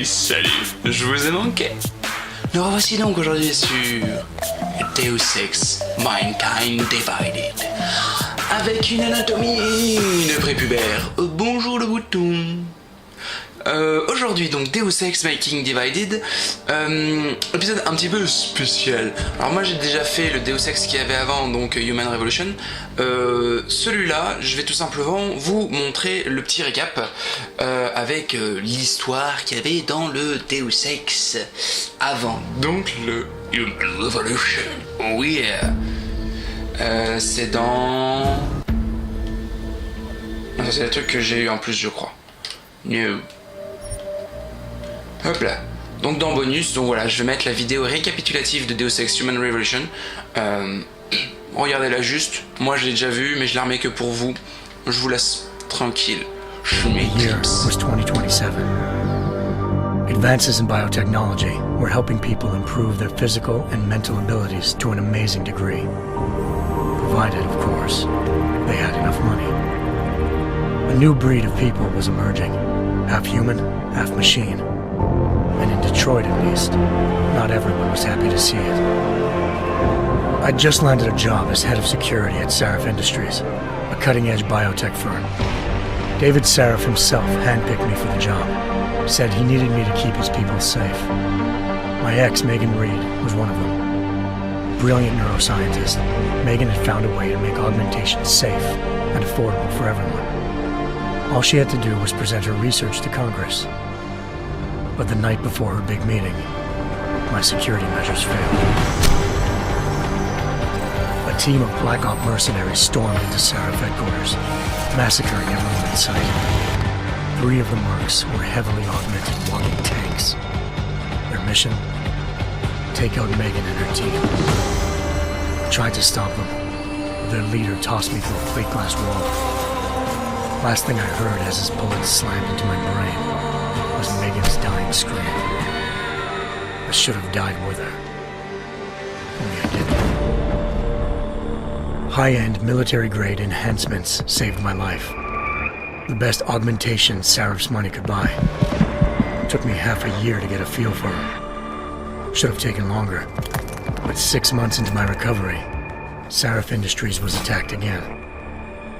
salut, je vous ai manqué. Nous revoici donc aujourd'hui sur Deus Ex, Mankind Divided, avec une anatomie de prépubère. Bonjour le bouton. Aujourd'hui donc Deus Ex Making Divided, épisode un petit peu spécial. Alors moi j'ai déjà fait le Deus Ex qu'il y avait avant, donc Human Revolution. Celui-là je vais tout simplement vous montrer le petit récap avec l'histoire qu'il y avait dans le Deus Ex avant, donc le Human Revolution. Oh yeah. C'est dans... C'est le truc que j'ai eu en plus je crois. No. Hop là. Donc dans bonus, donc voilà, je vais mettre la vidéo récapitulative de Deus Ex Human Revolution. Regardez-la juste. Moi je l'ai déjà vue, mais je la remets que pour vous. Je vous laisse tranquille. Je mets The year was 2027. Advances in biotechnology were helping people improve their physical and mental abilities to an amazing degree. Provided, of course, they had enough money. A new breed of people was emerging, half human, half machine. And in Detroit, at least, not everyone was happy to see it. I'd just landed a job as head of security at Sarif Industries, a cutting-edge biotech firm. David Sarif himself handpicked me for the job, said he needed me to keep his people safe. My ex, Megan Reed, was one of them. Brilliant neuroscientist, Megan had found a way to make augmentation safe and affordable for everyone. All she had to do was present her research to Congress. But the night before her big meeting, my security measures failed. A team of Black Op mercenaries stormed into Sarif headquarters, massacring everyone in sight. 3 of the mercs were heavily augmented walking tanks. Their mission? Take out Megan and her team. I tried to stop them, but their leader tossed me through a plate glass wall. Last thing I heard as his bullets slammed into my brain was Megan's dying scream. I should have died with her. Only I didn't. High-end military-grade enhancements saved my life. The best augmentation Sarif's money could buy. It took me half a year to get a feel for her. Should have taken longer. But 6 months into my recovery, Sarif Industries was attacked again.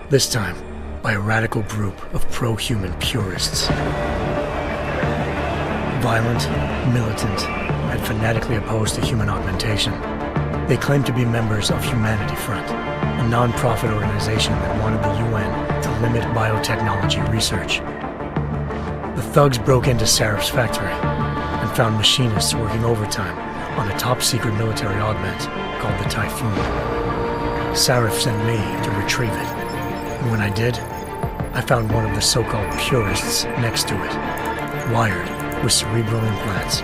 This time, by a radical group of pro-human purists. Violent, militant, and fanatically opposed to human augmentation. They claimed to be members of Humanity Front, a non-profit organization that wanted the UN to limit biotechnology research. The thugs broke into Sarif's factory and found machinists working overtime on a top-secret military augment called the Typhoon. Sarif sent me to retrieve it, and when I did, I found one of the so-called purists next to it, wired with cerebral implants,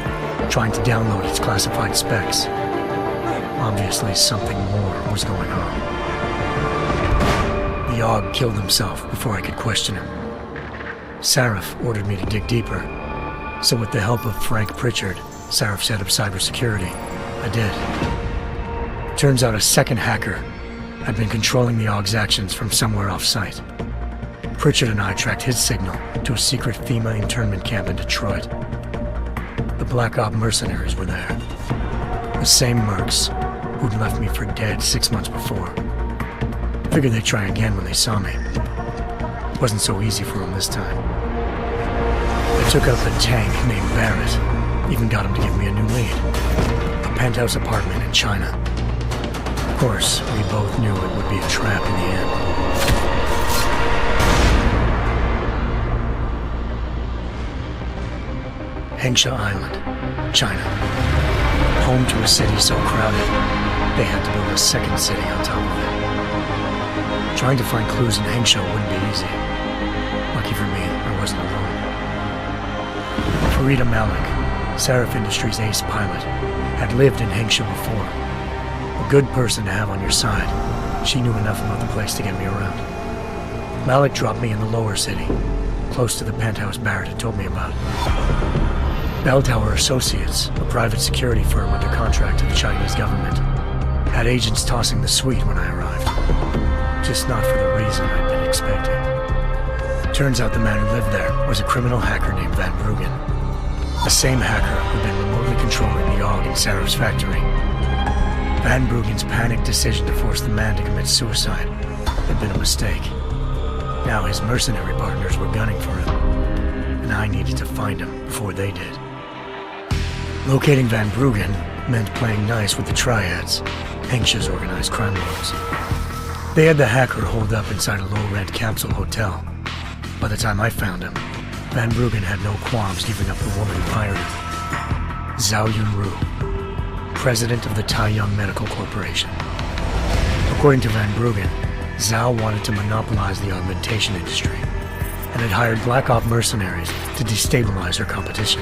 trying to download its classified specs. Obviously, something more was going on. The AUG killed himself before I could question him. Sarif ordered me to dig deeper, so with the help of Frank Pritchard, Sarif's head of cybersecurity, I did. Turns out a second hacker had been controlling the AUG's actions from somewhere off-site. Pritchard and I tracked his signal to a secret FEMA internment camp in Detroit. The Black Op mercenaries were there. The same mercs who'd left me for dead 6 months before. Figured they'd try again when they saw me. Wasn't so easy for them this time. I took out the tank named Barrett, even got him to give me a new lead. A penthouse apartment in China. Of course, we both knew it would be a trap in the end. Hengsha Island, China. Home to a city so crowded, they had to build a second city on top of it. Trying to find clues in Hengsha wouldn't be easy. Lucky for me, I wasn't alone. Farida Malik, Sarif Industries' ace pilot, had lived in Hengsha before. A good person to have on your side. She knew enough about the place to get me around. Malik dropped me in the lower city, close to the penthouse Barrett had told me about. Bell Tower Associates, a private security firm under contract to the Chinese government, had agents tossing the suite when I arrived. Just not for the reason I'd been expecting. Turns out the man who lived there was a criminal hacker named Van Bruggen. The same hacker who'd been remotely controlling the AUG in Sarah's factory. Van Bruggen's panicked decision to force the man to commit suicide had been a mistake. Now his mercenary partners were gunning for him, and I needed to find him before they did. Locating Van Bruggen meant playing nice with the triads, anxious organized crime lords. They had the hacker holed up inside a low-rent capsule hotel. By the time I found him, Van Bruggen had no qualms giving up the woman who hired him. Zhao Yunru, president of the Taiyang Medical Corporation. According to Van Bruggen, Zhao wanted to monopolize the augmentation industry and had hired Black Op mercenaries to destabilize her competition.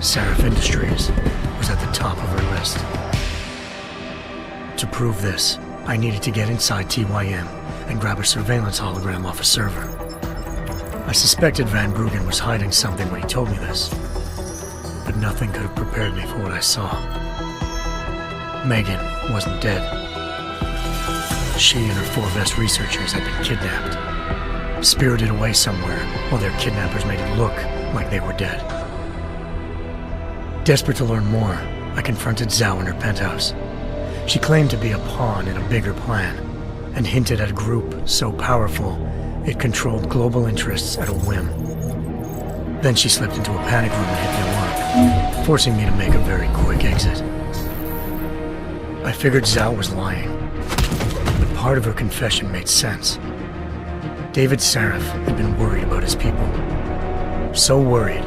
Seraph Industries was at the top of her list. To prove this, I needed to get inside TYM and grab a surveillance hologram off a server. I suspected Van Bruggen was hiding something when he told me this, but nothing could have prepared me for what I saw. Megan wasn't dead. She and her 4 best researchers had been kidnapped, spirited away somewhere while their kidnappers made it look like they were dead. Desperate to learn more, I confronted Zhao in her penthouse. She claimed to be a pawn in a bigger plan, and hinted at a group so powerful it controlled global interests at a whim. Then she slipped into a panic room and hit the alarm, forcing me to make a very quick exit. I figured Zhao was lying, but part of her confession made sense. David Saraf had been worried about his people. So worried,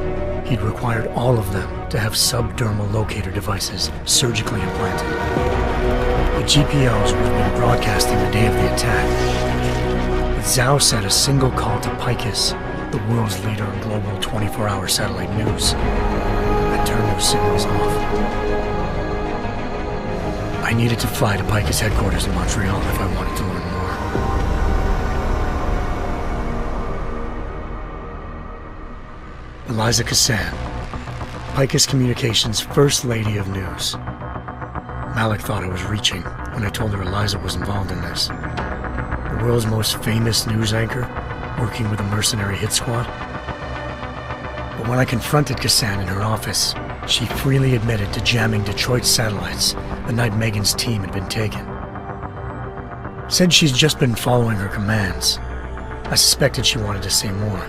he'd required all of them to have subdermal locator devices surgically implanted. The GPOs would have been broadcasting the day of the attack. But Zhao said a single call to Picus, the world's leader in global 24-hour satellite news, had turned those signals off. I needed to fly to Picus headquarters in Montreal if I wanted to learn more. Eliza Cassan, Picus Communications' First Lady of News. Malik thought I was reaching when I told her Eliza was involved in this. The world's most famous news anchor, working with a mercenary hit squad. But when I confronted Cassan in her office, she freely admitted to jamming Detroit's satellites the night Megan's team had been taken. Said she's just been following her commands. I suspected she wanted to say more.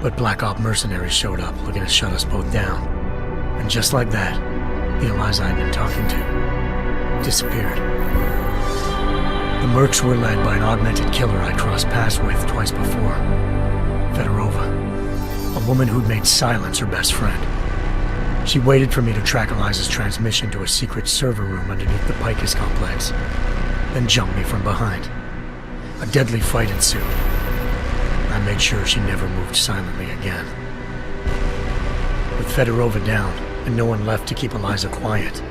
But Black Op mercenaries showed up looking to shut us both down. And just like that, the Eliza I'd been talking to disappeared. The Mercs were led by an augmented killer I'd crossed paths with twice before, Fedorova, a woman who'd made silence her best friend. She waited for me to track Eliza's transmission to a secret server room underneath the Picus complex, then jumped me from behind. A deadly fight ensued. I made sure she never moved silently again. With Fedorova down, and no one left to keep Eliza quiet,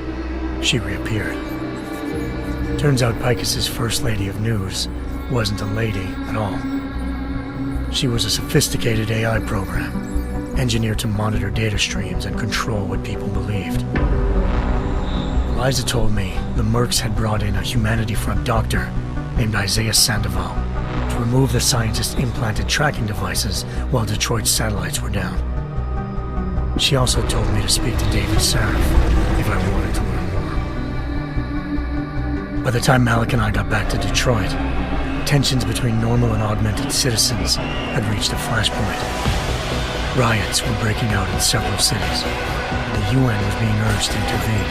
she reappeared. Turns out Picus's First Lady of News wasn't a lady at all. She was a sophisticated AI program, engineered to monitor data streams and control what people believed. Eliza told me the Mercs had brought in a Humanity Front doctor named Isaiah Sandoval to remove the scientist's implanted tracking devices while Detroit's satellites were down. She also told me to speak to David Saraf if I wanted to learn more. By the time Malik and I got back to Detroit, tensions between normal and augmented citizens had reached a flashpoint. Riots were breaking out in several cities. The UN was being urged to intervene.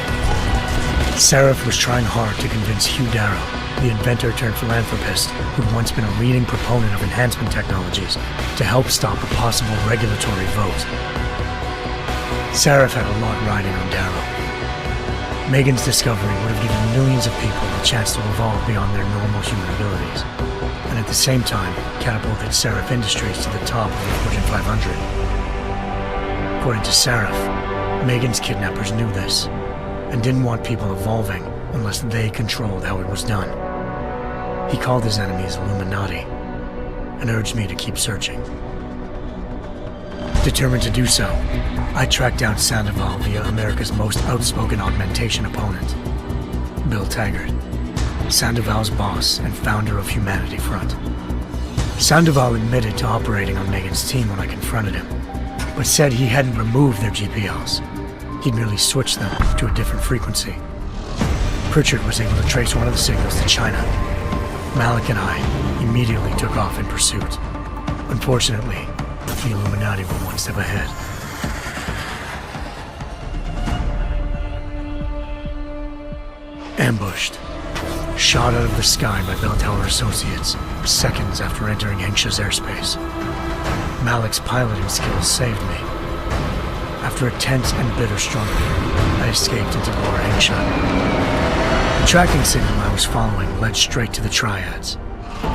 Saraf was trying hard to convince Hugh Darrow, the inventor-turned-philanthropist who'd once been a leading proponent of enhancement technologies, to help stop a possible regulatory vote. Saraf had a lot riding on Darrow. Megan's discovery would have given millions of people a chance to evolve beyond their normal human abilities, and at the same time catapulted Saraf Industries to the top of the Fortune 500. According to Saraf, Megan's kidnappers knew this, and didn't want people evolving unless they controlled how it was done. He called his enemies Illuminati, and urged me to keep searching. Determined to do so, I tracked down Sandoval via America's most outspoken augmentation opponent, Bill Taggart, Sandoval's boss and founder of Humanity Front. Sandoval admitted to operating on Megan's team when I confronted him, but said he hadn't removed their GPLs. He'd merely switched them to a different frequency. Pritchard was able to trace one of the signals to China. Malik and I immediately took off in pursuit. Unfortunately, the Illuminati were one step ahead. Ambushed. Shot out of the sky by Bell Tower Associates, seconds after entering Hengsha's airspace. Malik's piloting skills saved me. After a tense and bitter struggle, I escaped into Lower Hengsha. The tracking signal I was following led straight to the Triads,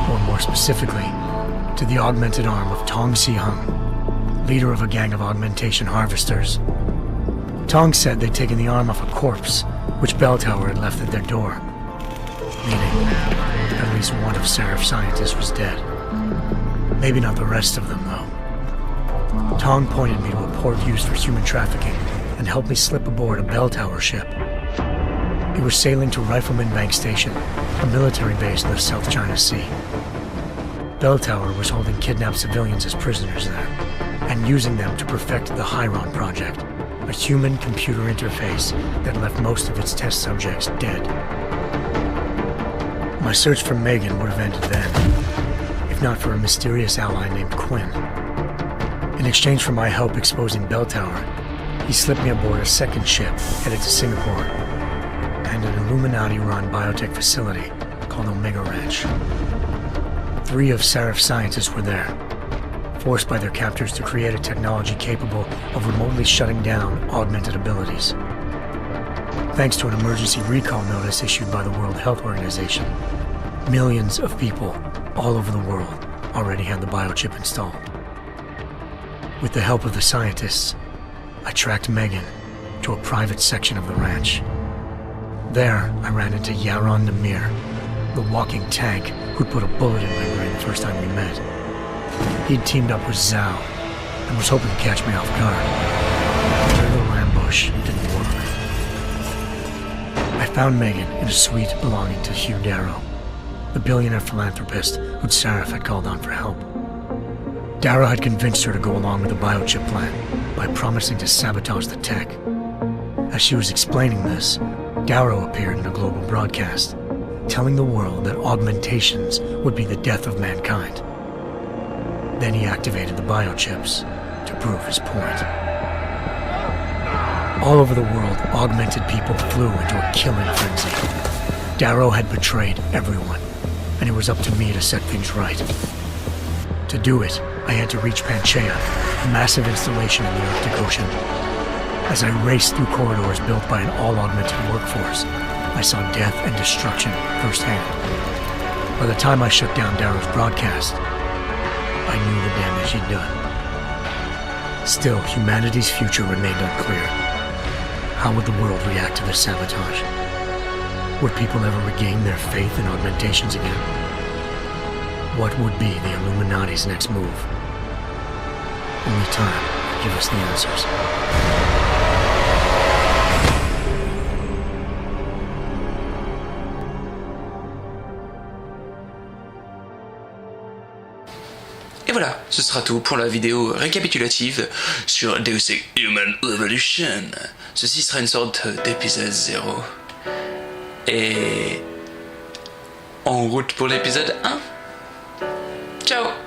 or more specifically, to the augmented arm of Tong Si-hung, leader of a gang of augmentation harvesters. Tong said they'd taken the arm off a corpse, which Bell Tower had left at their door, meaning at least one of Seraph's scientists was dead. Maybe not the rest of them, though. Tong pointed me to a port used for human trafficking and helped me slip aboard a Bell Tower ship. It was sailing to Rifleman Bank Station, a military base in the South China Sea. Bell Tower was holding kidnapped civilians as prisoners there, and using them to perfect the Hyron Project, a human-computer interface that left most of its test subjects dead. My search for Megan would have ended then, if not for a mysterious ally named Quinn. In exchange for my help exposing Bell Tower, he slipped me aboard a second ship headed to Singapore and an Illuminati-run biotech facility called Omega Ranch. 3 of Seraph's scientists were there, forced by their captors to create a technology capable of remotely shutting down augmented abilities. Thanks to an emergency recall notice issued by the World Health Organization, millions of people all over the world already had the biochip installed. With the help of the scientists, I tracked Megan to a private section of the ranch. There, I ran into Yaron Namir, the walking tank who'd put a bullet in my brain the first time we met. He'd teamed up with Zhao and was hoping to catch me off guard. Their little ambush didn't work. I found Megan in a suite belonging to Hugh Darrow, the billionaire philanthropist who'd Seraph had called on for help. Darrow had convinced her to go along with the biochip plan by promising to sabotage the tech. As she was explaining this, Darrow appeared in a global broadcast, telling the world that augmentations would be the death of mankind. Then he activated the biochips to prove his point. All over the world, augmented people flew into a killing frenzy. Darrow had betrayed everyone, and it was up to me to set things right. To do it, I had to reach Panchaea, a massive installation in the Arctic Ocean. As I raced through corridors built by an all-augmented workforce, I saw death and destruction firsthand. By the time I shut down Darrow's broadcast, I knew the damage he'd done. Still, humanity's future remained unclear. How would the world react to this sabotage? Would people ever regain their faith in augmentations again? What would be the Illuminati's next move? Only time will give us the answers. Et voilà, ce sera tout pour la vidéo récapitulative sur Deus Ex Human Revolution. Ceci sera une sorte d'épisode 0. Et en route pour l'épisode 1. Ciao!